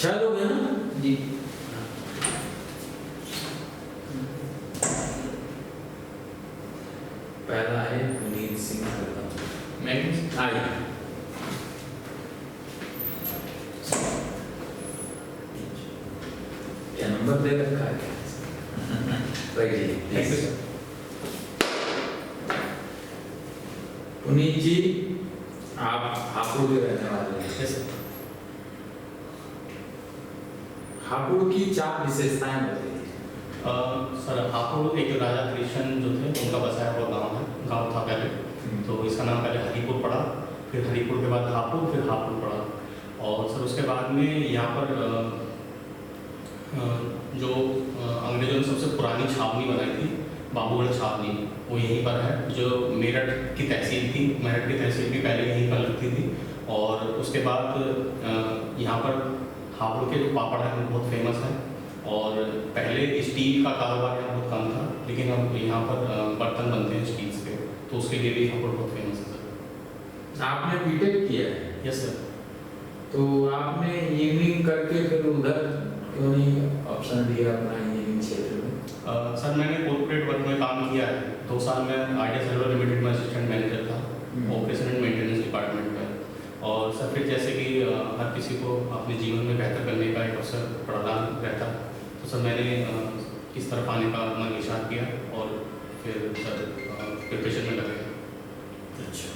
6 लोग हैं ना जी। पहला है पुनीत सिंह खन्ना। मैं आइए क्या नंबर दे रखा है थैंक यू सर। पुनीत जी आप हापुड़ के रहने वाले हैं। Yes sir. हापुड़ की 4 विशेषताएं बताइए। सर हापुड़ एक राजा कृष्ण जो थे उनका बसाया हुआ गांव था पहले। तो इसका नाम पहले हरिपुर पड़ा, फिर हरिपुर के बाद हापुड़, फिर हापुड़ पड़ा। और सर उसके बाद में यहाँ पर जो अंग्रेजों ने सबसे पुरानी छावनी बनाई थी बाबूगढ़ छावनी, वो यहीं पर है। जो मेरठ की तहसील थी, मेरठ की तहसील भी पहले यहीं पर लगती थी। और उसके बाद यहाँ पर हापुड़ के जो पापड़ हैं वो बहुत फेमस हैं। और पहले स्टील का कारोबार यहाँ बहुत कम था, लेकिन अब यहाँ पर बर्तन बनते हैं स्टील के, तो उसके लिए भी हापुड़ बहुत फेमस है सर। आपने बीटेक किया है? Yes sir. तो आपने इंजीनियरिंग करके फिर उधर क्यों नहीं ऑप्शन दिया अपना इंजीनियरिंग क्षेत्र में? सर मैंने कॉर्पोरेट वर्क में काम किया है। 2 साल में आइडिया सेलुलर लिमिटेड में असिस्टेंट मैनेजर था, ऑपरेशन एंड मेंटेनेंस डिपार्टमेंट में। और सर फिर जैसे कि हर किसी को अपने जीवन में बेहतर करने का एक अवसर प्रदान रहता, तो सर मैंने इस तरफ आने का मन विचार किया और फिर सर प्रिपरेशन में लगे। अच्छा,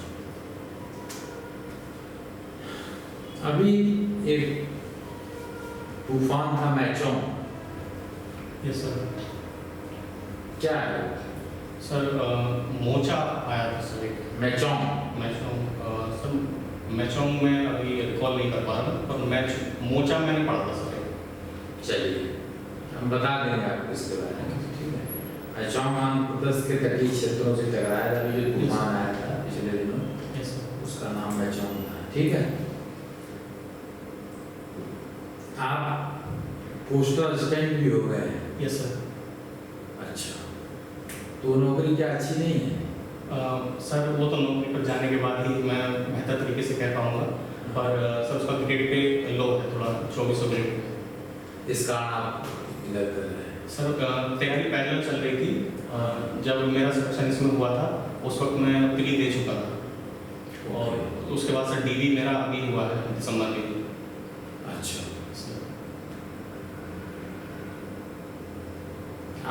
अभी एक तूफान था मैचोंग। Yes sir. क्या है सर मोचा आया था सर एक मैचोंग? सर मैचोंग में अभी रिकॉल नहीं कर पा रहा, पर मोचा मैंने पढ़ा था सर। चलिए हम बता देंगे आपको इसके बारे में, ठीक है। मैचोंग आंध्र प्रदेश के तटीय क्षेत्रों से टकराया था, जो तूफान आया था पिछले दिनों। Yes sir. उसका नाम मैचोंग था, ठीक है। आप पोस्टल असिस्टेंट भी हो गए हैं? Yes sir. अच्छा, तो नौकरी क्या अच्छी नहीं है? सर वो तो नौकरी पर जाने के बाद ही मैं बेहतर तरीके से कह पाऊँगा, पर सर उसका ग्रेड पे लो है थोड़ा, 2400 ग्रेड। इस कारण आप इधर कर रहे हैं? सर तैयारी पैरेलल चल रही थी। जब मेरा सिलेक्शन इसमें हुआ था उस वक्त मैं प्री दे चुका था, और उसके बाद सर डीवी मेरा अभी हुआ है दिसंबर में। अच्छा, सर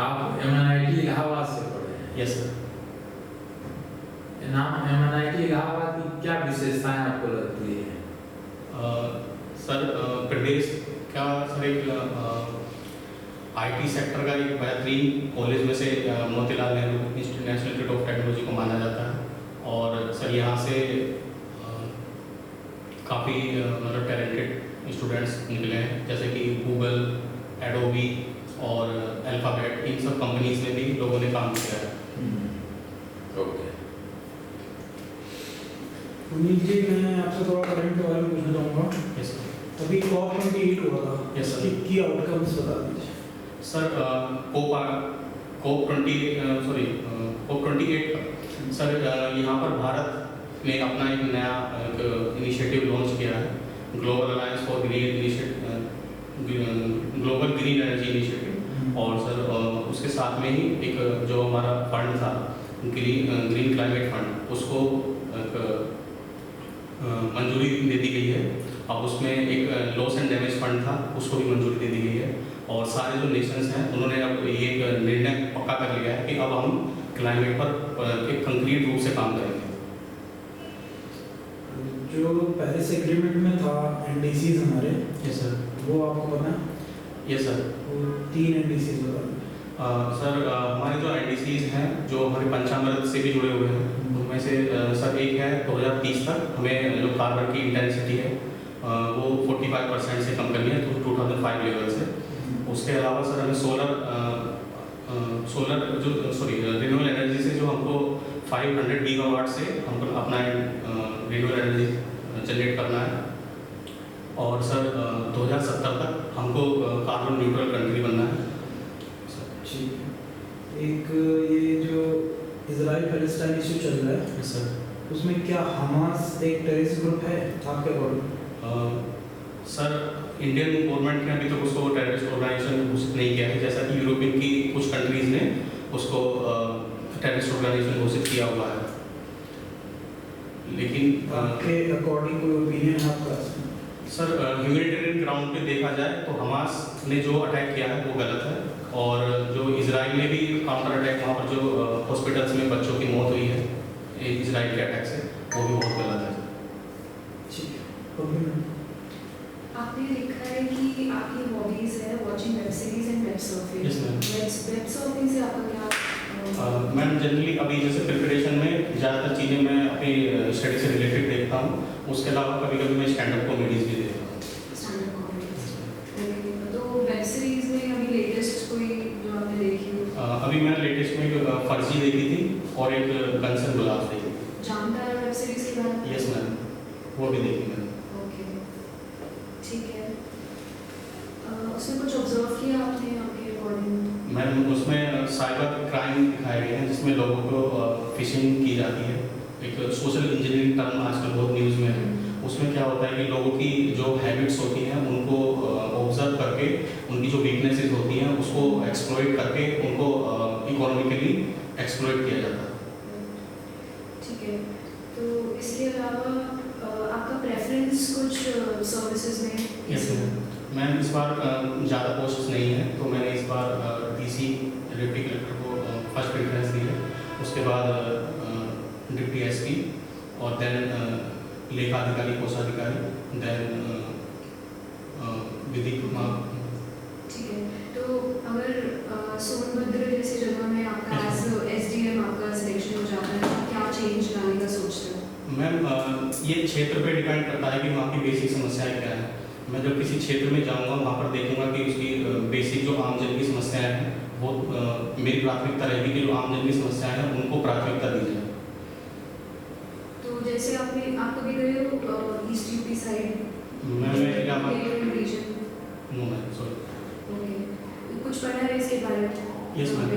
आप MNIT इलाहाबाद से पढ़े हैं? Yes sir. नाम MNIT इलाहाबाद की क्या विशेषताएं आपको लगती है? सर प्रदेश का सर एक IT सेक्टर का एक बेहतरीन कॉलेज में से Motilal Nehru national institute of technology को माना जाता है। और सर यहाँ से काफ़ी मतलब टैलेंटेड स्टूडेंट्स निकले हैं, जैसे कि गूगल, एडोबी और अल्फ़ाबेट, इन सब कंपनीज में भी लोगों ने काम किया है। ओके। पुनीत जी, मैं आपसे थोड़ा करंट के बारे में पूछना चाहूँगा। Yes sir. अभी COP28 हुआ था, यस सर। की आउटकम्स बता दीजिए। सर COP28 का सर यहाँ पर भारत ने अपना एक नया इनिशिएटिव लॉन्च किया है, global alliance for global green energy initiative. और सर उसके साथ में ही एक जो हमारा फंड था ग्रीन क्लाइमेट फंड, उसको मंजूरी दे दी गई है। अब उसमें एक लॉस एंड डैमेज फंड था, उसको भी मंजूरी दे दी गई है। और सारे जो नेशंस हैं उन्होंने अब ये एक निर्णय पक्का कर लिया है कि अब हम क्लाइमेट पर एक कंक्रीट रूप से काम करेंगे। जो पेरिस एग्रीमेंट में था NDCs हमारे, यस सर। वो आपको पता है? Yes sir. वो 3 NDCs बता दीजिए। सर हमारे जो NDCs हैं जो हमारे पंचामृत से भी जुड़े हुए हैं, उनमें से सर एक है 2030 तक हमें जो कार्बन की इंटेंसिटी है वो 45% से कम करनी है, तो 2005 लेवल से। उसके अलावा सर हमें रिन्यूएबल एनर्जी से जो हमको 500 गीगावाट से हमको अपना रिन्यूएबल एनर्जी जनरेट करना है। और सर 2070 तक हमको कार्बन न्यूट्रल कंट्री बनना है। ठीक है। एक ये जो इजराइल पैलेस्टाइन इशू चल रहा है, सर उसमें क्या हमास एक टेररिस्ट ग्रुप है आपके अकॉर्डिंग? सर इंडियन गवर्नमेंट ने अभी तक उसको टेररिस्ट ऑर्गेनाइजेशन घोषित नहीं किया है, जैसा कि यूरोपियन की कुछ कंट्रीज ने उसको टेररिस्ट ऑर्गेनाइजेशन घोषित किया हुआ है। लेकिन आपके अकॉर्डिंग कोई ओपिनियन है आपका? सर ह्यूमैनिटेरियन ग्राउंड पे देखा जाए तो हमास ने जो अटैक किया है वो गलत है, और जो इजराइल ने भी काउंटर अटैक वहाँ पर जो हॉस्पिटल्स में बच्चों की मौत हुई है इजराइल के अटैक से, वो भी बहुत गलत है। ठीक है। आपने लिखा है कि आपकी हॉबीज है watching web series and web surfing. Yes, ma'am. Web surfing से आपका क्या मैम जनरली अभी जैसे प्रिपरेशन में ज़्यादातर चीज़ें मैं अपनी स्टडी से रिलेटेड देखता हूँ, उसके अलावा कभी कभी मैं स्टैंड अप कॉमेडीज भी देखता हूँ। Stand up comedies? ओके, तो वेब सीरीज में अभी लेटेस्ट कोई जो आपने देखी हो? अभी मैंने लेटेस्ट में एक फर्जी देखी थी और एक गन्स एंड गुलाब देखी थी। जानता है वेब सीरीज के बारे में? यस मैम, वो भी देखी मैंने। ओके, ठीक है। उसमें कुछ ऑब्जर्व किया आपने आपके अकॉर्डिंग? मैम उसमें साइबर क्राइम दिखाए गए हैं, जिसमें लोगों को फिशिंग की जाती है। एक सोशल इंजीनियरिंग टर्म आजकल बहुत न्यूज़ में है। उसमें क्या होता है कि लोगों की जो हैबिट्स होती हैं उनको ऑब्जर्व करके उनकी जो वीकनेसेस होती हैं उसको एक्सप्लॉइट करके उनको इकोनॉमिकली एक्सप्लॉइट किया जाता है। ठीक है, तो इसके अलावा आपका प्रेफरेंस कुछ सर्विसेज में? यस मैम, इस बार ज़्यादा पोस्ट्स नहीं है, तो मैंने इस बार डीसी डिप्टी कलेक्टर को फर्स्ट प्रेफरेंस दी है, उसके बाद डिप्टी एसपी और देन लेखा अधिकारी, कोषाधिकारी, देन विधिक विभाग। ठीक है, तो अगर सोनभद्र जैसी जगह में आपका एसडीएम आपका सिलेक्शन हो जाता है तो क्या चेंज लाने का सोचते हो? मैम ये क्षेत्र पे डिपेंड करता है कि वहाँ की बेसिक समस्याएं क्या है। मैं जब किसी क्षेत्र में जाऊँगा वहाँ पर देखूँगा कि उसकी बेसिक जो आमजन की समस्याएं हैं वो मेरी प्राथमिकता रहेगी कि जो आमजन की समस्याएं हैं उनको प्राथमिकता दी जाए। तो जैसे आप कभी गए हो ईस्ट यूपी साइड? मैं region? No ma'am, sorry. Okay, कुछ पढ़ा है इसके बारे में? Yes ma'am.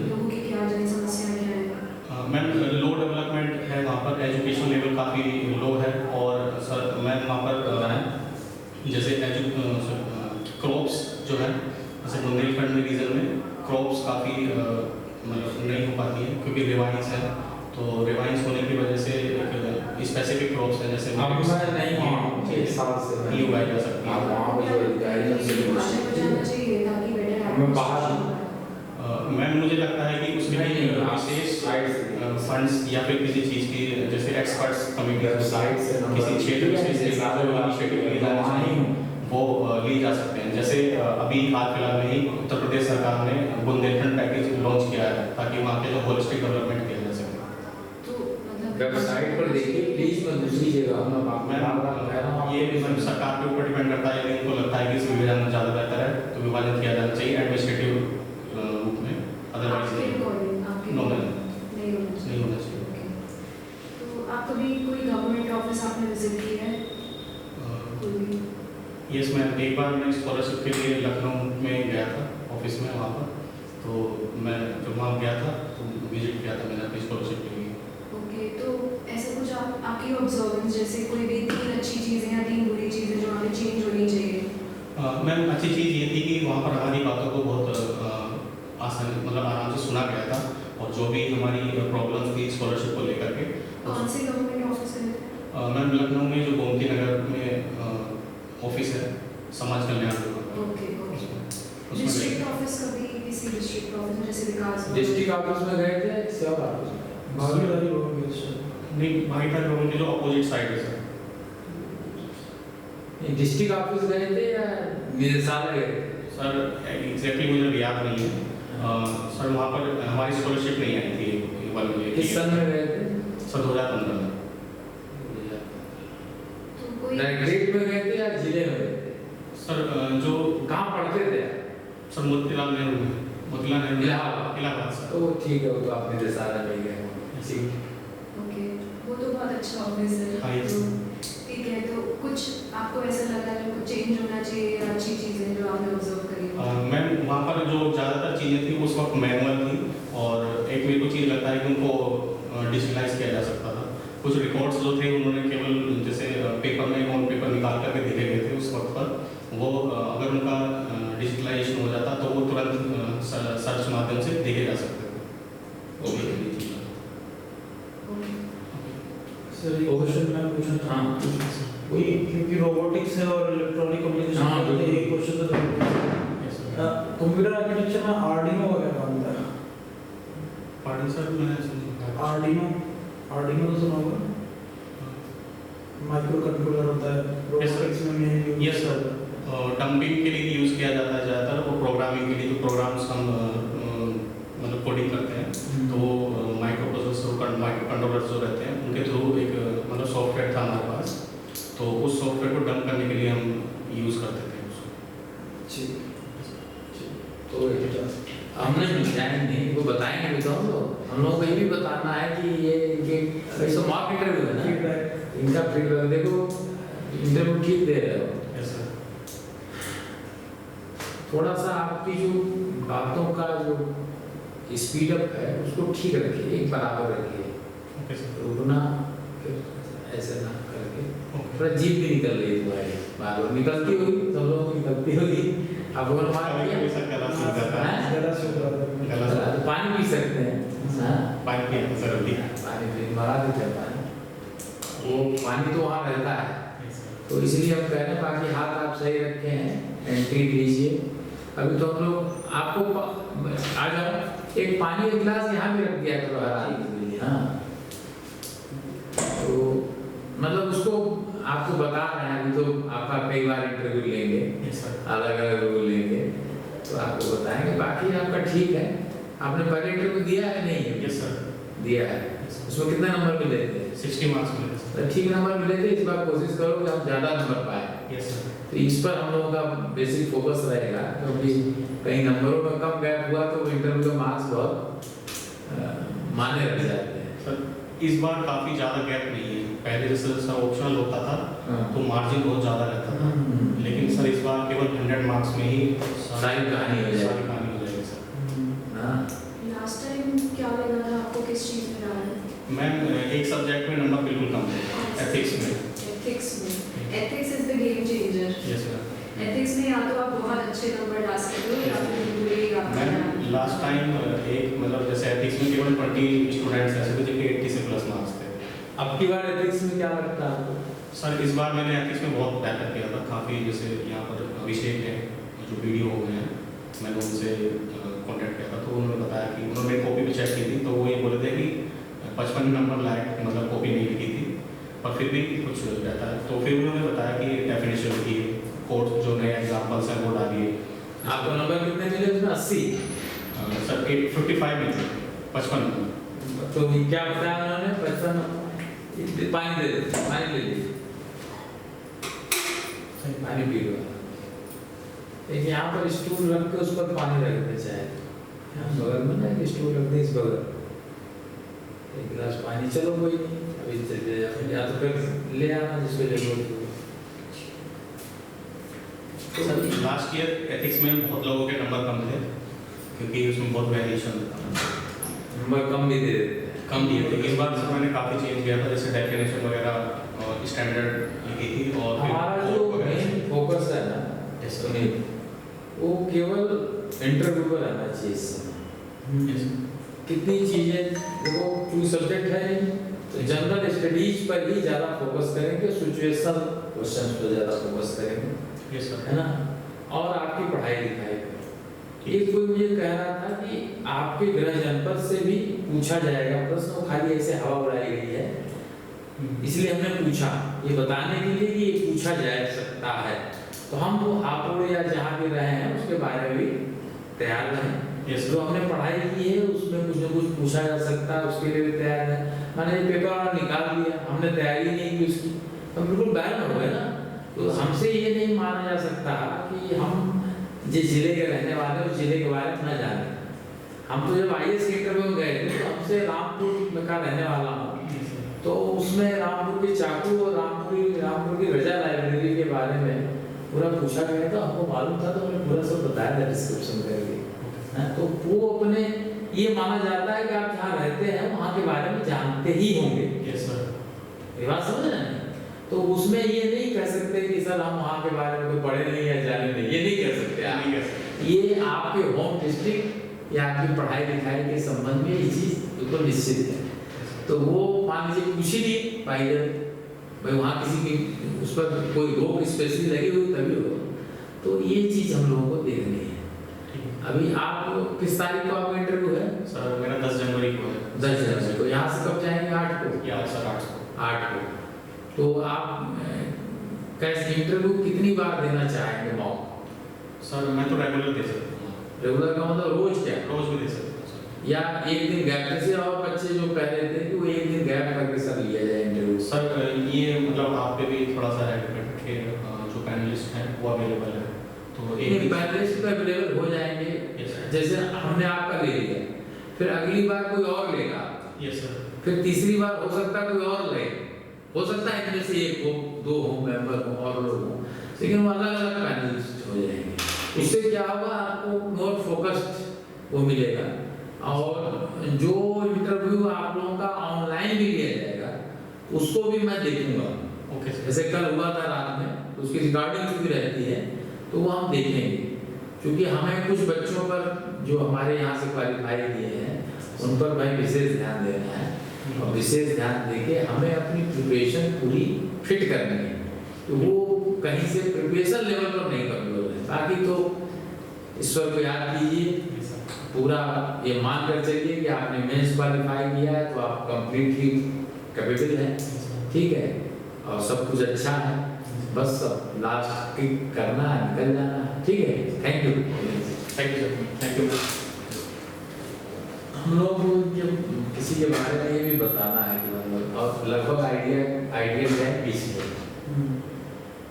लोगों की क्या जन समस्याएं क्या है? मैम लो डेवलपमेंट है वहाँ पर, एजुकेशन लेवल काफ़ी लो है, और सर मैम वहाँ पर जैसे क्रॉप्स जो है, जैसे बुंदेलखंड में रीजन में क्रॉप्स काफ़ी मतलब नहीं हो पाती है क्योंकि रिवाइंस है, तो रिवाइंस होने की वजह से एक स्पेसिफिक क्रॉप्स हैं जैसे अब मैं नहीं वहाँ एक साल से नहीं उगाई जा सकती आप है। वहाँ पे जो गाइडेंस भाषा को जानना चाहिए ताकि बेटर मैं बाहर मैम मुझे लगता है कि उसके लिए विशेष फंड्स या फिर किसी चीज़ की जैसे एक्सपर्ट्स कमेटी किसी क्षेत्र से इनिशिएटिव लिए जाने चाहिए, वो लिए जा सकते हैं। जैसे अभी हाल फिलहाल में ही उत्तर प्रदेश सरकार ने बुंदेलखंड पैकेज लॉन्च किया है ताकि वहाँ के जो होलिस्टिक डेवलपमेंट किया जा सके। तो मतलब वेबसाइट पर देखिए प्लीज, मैं दूसरी जगह मैम ये सरकार के ऊपर डिपेंड करता है, यदि उनको लगता है कि इस विभाजन ज़्यादा बेहतर है तो विभाजन किया जाना चाहिए एडमिनिस्ट्रेटिव रूप में, अदरवाइज नहीं होना चाहिए। ओके, तो आप कभी कोई गवर्नमेंट ऑफिस आपने विजिट किया है? कोई? यस मैम, एक बार मैं स्कॉलरशिप के लिए लखनऊ में गया था ऑफिस में वहाँ पर, तो मैं जब वहाँ गया था तो विजिट किया था मैंने अपनी स्कॉलरशिप के लिए। ओके, तो ऐसा कुछ आपकी ऑब्जर्वेंस जैसे कोई भी 3 अच्छी चीज़ें या 3 बुरी चीज़ें जो हमें चेंज होनी चाहिए? मैम अच्छी चीज़ ये थी कि वहाँ पर हमारी बातों को बहुत आसानी मतलब आराम से सुना गया था, और जो भी हमारी प्रॉब्लम्स थी स्कॉलरशिप को लेकर के। कौन से गवर्नमेंट ऑफिस गए थे? मैम लखनऊ में जो गोमती नगर में ऑफिस है समाज कल्याण विभाग, ओके ओके। उसमें डिस्ट्रिक्ट ऑफिस कभी किसी डिस्ट्रिक्ट ऑफिस में जैसे विकास डिस्ट्रिक्ट ऑफिस में गए थे, किसी और ऑफिस में? भागीदारी हो गई सर? नहीं, भाईदार लोगों की जो अपोजिट साइड है सर। डिस्ट्रिक्ट ऑफिस गए थे या निदेशालय गए थे? सर एग्जैक्टली मुझे याद नहीं है सर, वहाँ पर हमारी स्कॉलरशिप नहीं आई थी। किस सन में गए थे? सर 2015 में। तो कोई डायरेक्ट में गए थे या जिले में गए थे? सर जो कहाँ पढ़ते थे? सर मोतीलाल नेहरू में, मोतीलाल नेहरू इलाहाबाद सर। तो ठीक है, वो तो आप निदेशालय में गए होंगे। ओके, वो तो बहुत अच्छा ऑफिस हाँ, है। yes. तो ठीक है, तो कुछ आपको ऐसा लगा जो कुछ चेंज होना चाहिए या अच्छी चीज़ें जो आपने ऑब्जर्व करी? मैम वहाँ पर जो ज़्यादातर चीज़ें थी उस वक्त मैनुअल थी, और एक मेरे को चीज़ लगता है कि उनको डिजिटलाइज किया जा सकता था। कुछ रिकॉर्ड्स जो थे उन्होंने केवल जैसे पेपर में ऑन पेपर निकाल करके देखे गए थे उस वक्त पर, वो अगर उनका डिजिटलाइजेशन हो जाता तो वो तुरंत सर्च माध्यम से देखे जा सकते थे। वो भी एक चीज़ है। सर ये क्वेश्चन मैं पूछना चाहता हूँ, वही क्योंकि रोबोटिक्स है और इलेक्ट्रॉनिक कम्युनिकेशन हाँ, है, बिल्कुल। एक क्वेश्चन तो कंप्यूटर आर्किटेक्चर में आर्डिनो वगैरह बनता है। पार्टी सर मैं समझा आर्डिनो तो सुना होगा, माइक्रो कंट्रोलर होता है रोबोटिक्स में मेन यस सर, डंपिंग के लिए यूज़ किया जाता है ज़्यादातर, वो प्रोग्रामिंग के लिए जो प्रोग्राम्स हम मतलब कोडिंग करते हैं तो माइक्रो प्रोसेसर माइक्रो कंट्रोलर जो रहते हैं उनके थ्रू एक मतलब सॉफ्टवेयर था हमारे पास, तो उस सॉफ्टवेयर को डंप करने के लिए हम यूज़ करते थे उसको। तो हमने डिजाइन नहीं वो बताएंगे भी तो हम लोगों को ये भी बताना है कि ये तो मॉक इंटरव्यू है ना, इनका फीडबैक देखो, इंटरव्यू ठीक दे रहे हो, यस सर। थोड़ा सा आपकी जो बातों का जो स्पीड अप है उसको ठीक रखिए, एक बराबर रखिए, ओके सर। रुकना फिर ऐसे ना करके, ओके। थोड़ा जीप भी निकल रही है तुम्हारी, बार बार निकलती होगी, सब लोगों की निकलती होगी, आप लोगों ने मार कभी दिया, कभी सर गला सूख जाता है। गला सूख रहा था। गला सूख- तो पानी पी सकते हैं, हाँ पानी पिया सर अभी। पानी पी मरा देते हैं पानी, वो पानी तो वहाँ रहता है, यस सर। तो इसलिए हम कह रहे हैं बाकी हाथ आप सही रखे हैं, एंट्री लीजिए। अभी तो हम लोग आपको आ जाओ, एक पानी का गिलास यहाँ भी रख दिया करो हर आदमी के लिए, हाँ तो मतलब उसको आपको बता रहे हैं, अभी तो आपका कई बार इंटरव्यू लेंगे, यस सर। अलग अलग रोल लेंगे तो आपको बताएंगे, बाकी आपका ठीक है। आपने पहले इंटरव्यू दिया है नहीं है? Yes sir. दिया है, उसमें कितने नंबर मिले थे? 60 मार्क्स मिले सर। तो ठीक नंबर मिले थे, इस बार कोशिश करो कि हम ज़्यादा नंबर पाए, यस सर। तो इस पर हम लोगों का बेसिक फोकस रहेगा, क्योंकि कहीं नंबरों में कम गैप हुआ तो इंटरव्यू के मार्क्स बहुत माने रख जाते हैं। सर इस बार काफ़ी ज़्यादा गैप नहीं है, पहले जैसे सर ऑप्शनल होता था तो मार्जिन बहुत ज़्यादा रहता था, लेकिन सर इस बार केवल 100 मार्क्स में ही सारी कहानी हो जाएगी। सारी कहानी हो जाएगी सर। हाँ लास्ट टाइम क्या लगा था आपको, किस चीज़ में रहा है? मैम एक सब्जेक्ट में नंबर बिल्कुल कम थे, एथिक्स में। एथिक्स में, ethics is the game changer. Yes sir. Ethics में या तो आप बहुत अच्छे नंबर ला सकते हो या फिर बुरे ही आपका मैम नाम। लास्ट टाइम एक मतलब जैसे एथिक्स में केवल 20 स्टूडेंट्स ऐसे थे जिनके 80 से प्लस मार्क्स थे। अब की बार एथिक्स में क्या लगता है आपको? सर इस बार मैंने एथिक्स में बहुत बेहतर किया था, काफ़ी जैसे यहाँ पर अभिषेक है जो वीडियो हो गए हैं, मैंने उनसे कांटेक्ट किया था तो उन्होंने बताया कि उन्होंने कॉपी भी चेक की थी, तो वो ये बोले थे कि 55 नंबर लायक मतलब कॉपी नहीं लिखी थी पर फिर भी कुछ रहता है, तो फिर उन्होंने बताया कि डेफिनेशन लिखिए, कोर्स जो नए एग्जाम्पल्स हैं वो डालिए। आपको नंबर कितने मिले उसमें? 80? सर 55 में थे, 55 नंबर। तो क्या बताया उन्होंने? 55 पानी दे दे, पानी ले लीजिए, पानी पी लो। एक यहाँ पर स्टूल रख के उस पर पानी रख दे, चाहे यहाँ बगल में ना एक स्टूल रख दे, इस बगल एक गिलास पानी, चलो कोई नहीं अभी चले जाओ, या तो फिर ले आना जिसको जरूरत हो। सर लास्ट ईयर एथिक्स में बहुत लोगों के नंबर कम थे क्योंकि उसमें बहुत वेरिएशन था, नंबर कम भी दे देते हैं। कम दिए थे। इस बार सर मैंने काफ़ी चेंज किया था, जैसे डेफिनेशन वगैरह और स्टैंडर्ड लिखी थी और फिर हमारा जो मेन फोकस है ना Yes, सुनील, वो केवल इंटरव्यू पर रहना चाहिए इस समय। Yes, कितनी चीजें देखो, कोई सब्जेक्ट है नहीं तो जनरल स्टडीज पर ही ज़्यादा फोकस करेंगे, सिचुएशनल क्वेश्चंस पर ज़्यादा फोकस करेंगे, yes, sir. है ना, और आपकी पढ़ाई लिखाई पर। एक कोई मुझे कह रहा था कि आपके गृह जनपद से भी पूछा जाएगा प्रश्न, वो खाली ऐसे हवा उड़ाई गई है, इसलिए हमने पूछा ये बताने के लिए कि ये पूछा जा सकता है, तो हम वो हापुड़ या जहाँ भी रहे हैं उसके बारे में भी तैयार रहें। Yes, जो हमने पढ़ाई की है उसमें कुछ न कुछ पूछा जा सकता है, उसके लिए भी तैयार है। मैंने पेपर निकाल दिया, हमने तैयारी नहीं की उसकी, तो बिल्कुल बैन हो गए ना। तो हमसे ये नहीं माना जा सकता कि हम जिस जिले के रहने वाले उस जिले के बारे में न जाने। हम तो जब IAS के इंटरव्यू में गए थे तो हमसे रामपुर का रहने वाला हूँ, तो उसमें रामपुर के चाकू और रामपुर की रजा लाइब्रेरी के बारे में पूरा पूछा गया था, हमको मालूम था तो हमने पूरा सब बताया था डिस्क्रिप्शन करके। तो वो अपने ये माना जाता है कि आप जहाँ रहते हैं वहाँ के बारे में जानते ही होंगे। Yes, sir. ये बात समझ रहे हैं? तो उसमें ये नहीं कह सकते कि सर हम वहाँ के बारे में कोई पढ़े नहीं या जाने नहीं, ये नहीं कह सकते आप। नहीं कह सकते। ये आपके होम डिस्ट्रिक्ट या आपकी पढ़ाई लिखाई के संबंध में ये चीज़ बिल्कुल निश्चित है। तो वो मान लीजिए कुछ ही नहीं भाई वहाँ किसी की उस पर कोई रोक स्पेशली लगी हुई तभी हो, तो ये चीज़ हम लोगों को देखनी है। अभी आप किस तारीख को आपका इंटरव्यू है? सर मेरा 10 जनवरी को है। 10 जनवरी को। यहाँ से कब जाएंगे? 8 को। या सर 8 को। 8 को। तो आप कैसे इंटरव्यू कितनी बार देना चाहेंगे मॉक? सर मैं तो रेगुलर दे सकता हूँ। रेगुलर का मतलब रोज क्या? रोज भी दे सकता हूँ सर। या एक दिन गैप, जैसे और बच्चे जो कह रहे थे कि वो एक दिन गैप करके सर लिया जाए इंटरव्यू। सर ये मतलब आप पे भी थोड़ा सा है कि जो पैनलिस्ट हैं वो अवेलेबल है, तो एक पैनलिस्ट तो अवेलेबल हो जाएंगे। जैसे हमने आपका ले लिया, फिर अगली बार कोई और लेगा। Yes sir. फिर तीसरी बार हो सकता है कोई और ले, हो सकता है इनमें से एक हो, 2 हो मेंबर हो और लोग हो, लेकिन वो अलग अलग पैनलिस्ट हो जाएंगे। उससे क्या होगा, आपको मोर फोकस्ड वो मिलेगा। और जो इंटरव्यू आप लोगों का ऑनलाइन भी लिया जाएगा उसको भी मैं देखूंगा। Okay sir. जैसे कल हुआ था रात में, तो उसकी रिकॉर्डिंग भी रहती है, तो वो हम देखेंगे। क्योंकि हमें कुछ बच्चों पर जो हमारे यहाँ से क्वालिफाई किए हैं उन पर भाई विशेष ध्यान देना है, और विशेष ध्यान देके हमें अपनी प्रिपरेशन पूरी फिट करनी है। तो वो कहीं से प्रिपरेशन लेवल पर नहीं कमजोर है। बाकी तो ईश्वर को याद कीजिए, पूरा ये मान कर चलिए कि आपने मेंस क्वालिफाई किया है तो आप कंप्लीटली कैपेबल हैं, ठीक है, और सब कुछ अच्छा है। बस सब लास्ट किक करना है, निकल जाना है, ठीक है। Thank you. Thank you sir. Thank you. हम लोग जब किसी के बारे में ये भी बताना है कि मतलब, और लगभग आइडिया है पीछे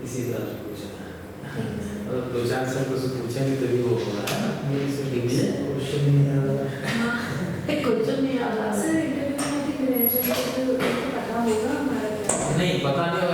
इसी तरह से पूछना है। मतलब 2-4 सर को से पूछेंगे तभी वो हो रहा है ना। मेरे से ठीक है। क्वेश्चन नहीं आ रहा। क्वेश्चन नहीं आ रहा सर इंटरव्यू में भी रह जाए तो पता होगा हमारा क्या? नहीं, पता नहीं